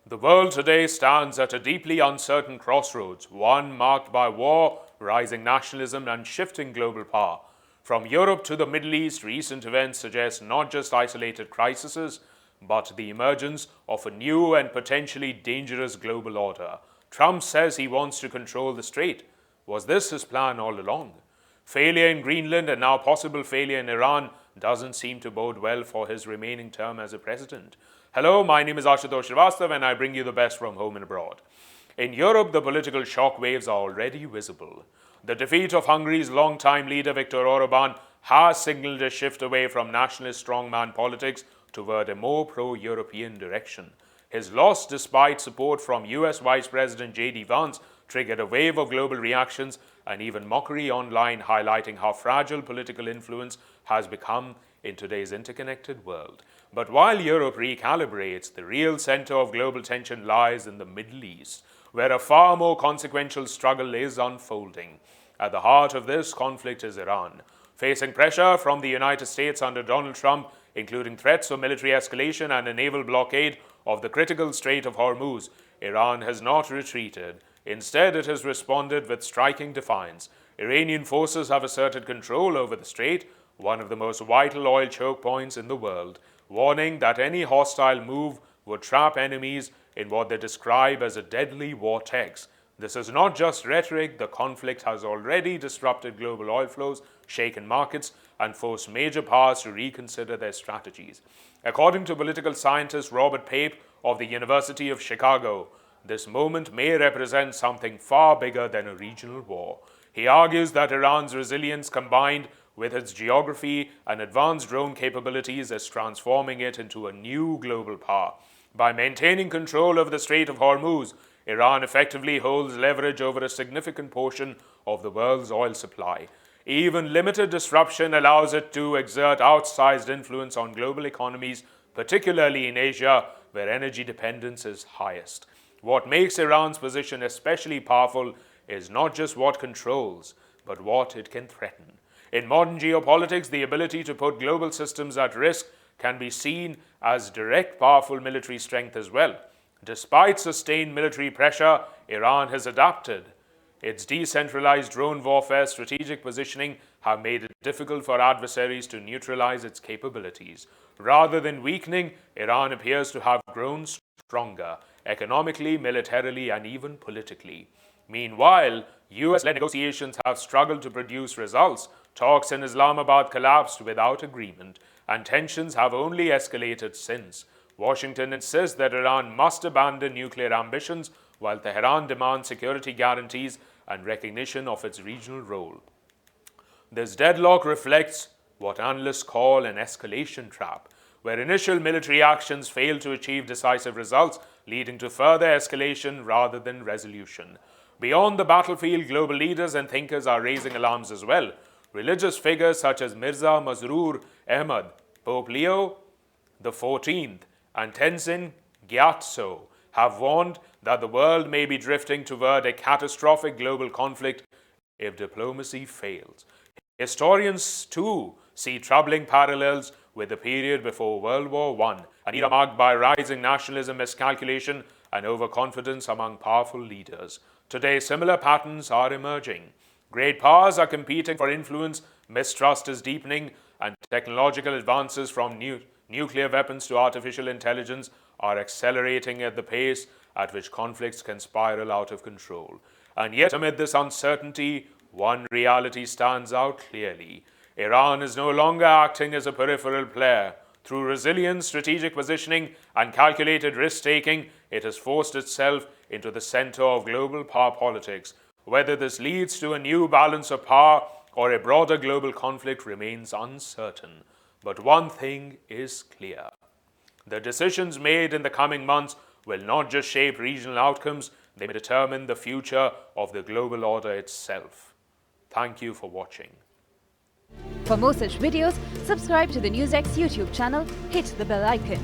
The world today stands at a deeply uncertain crossroads, one marked by war, rising nationalism, and shifting global power. From Europe to the Middle East, recent events suggest not just isolated crises, but the emergence of a new and potentially dangerous global order. Trump says he wants to control the Strait. Was this his plan all along? Failure in Greenland and now possible failure in Iran doesn't seem to bode well for his remaining term as a president. Hello, my name is Ashutosh Srivastav and I bring you the best from home and abroad. In Europe, the political shockwaves are already visible. The defeat of Hungary's longtime leader Viktor Orban has signaled a shift away from nationalist strongman politics toward a more pro-European direction. His loss, despite support from US Vice President J.D. Vance, triggered a wave of global reactions and even mockery online, highlighting how fragile political influence has become in today's interconnected world. But while Europe recalibrates, the real center of global tension lies in the Middle East, where a far more consequential struggle is unfolding. At the heart of this conflict is Iran. Facing pressure from the United States under Donald Trump, including threats of military escalation and a naval blockade of the critical Strait of Hormuz, Iran has not retreated. Instead, it has responded with striking defiance. Iranian forces have asserted control over the strait, one of the most vital oil choke points in the world, warning that any hostile move would trap enemies in what they describe as a deadly vortex. This is not just rhetoric. The conflict has already disrupted global oil flows, shaken markets, and forced major powers to reconsider their strategies. According to political scientist Robert Pape of the University of Chicago, this moment may represent something far bigger than a regional war. He argues that Iran's resilience, combined with its geography and advanced drone capabilities, is transforming it into a new global power. By maintaining control over the Strait of Hormuz, Iran effectively holds leverage over a significant portion of the world's oil supply. Even limited disruption allows it to exert outsized influence on global economies, particularly in Asia, where energy dependence is highest. What makes Iran's position especially powerful is not just what controls, but what it can threaten. In modern geopolitics, the ability to put global systems at risk can be seen as direct powerful military strength as well. Despite sustained military pressure, Iran has adapted. Its decentralized drone warfare, strategic positioning have made it difficult for adversaries to neutralize its capabilities. Rather than weakening, Iran appears to have grown stronger, economically, militarily, and even politically. Meanwhile, US-led negotiations have struggled to produce results. Talks in Islamabad collapsed without agreement, and tensions have only escalated since. Washington insists that Iran must abandon nuclear ambitions, while Tehran demands security guarantees and recognition of its regional role. This deadlock reflects what analysts call an escalation trap, where initial military actions fail to achieve decisive results, leading to further escalation rather than resolution. Beyond the battlefield, global leaders and thinkers are raising alarms as well. Religious figures such as Mirza Masroor Ahmad, Pope Leo XIV, and Tenzin Gyatso have warned that the world may be drifting toward a catastrophic global conflict if diplomacy fails. Historians, too, see troubling parallels with the period before World War I, an era marked by rising nationalism, miscalculation, and overconfidence among powerful leaders. Today, similar patterns are emerging. Great powers are competing for influence, mistrust is deepening, and technological advances from nuclear weapons to artificial intelligence are accelerating at the pace at which conflicts can spiral out of control. And yet, amid this uncertainty, one reality stands out clearly. Iran is no longer acting as a peripheral player. Through resilience, strategic positioning, and calculated risk-taking, it has forced itself into the center of global power politics. Whether this leads to a new balance of power or a broader global conflict remains uncertain. But one thing is clear. The decisions made in the coming months will not just shape regional outcomes, they may determine the future of the global order itself. Thank you for watching. For more such videos, subscribe to the NewsX YouTube channel, hit the bell icon.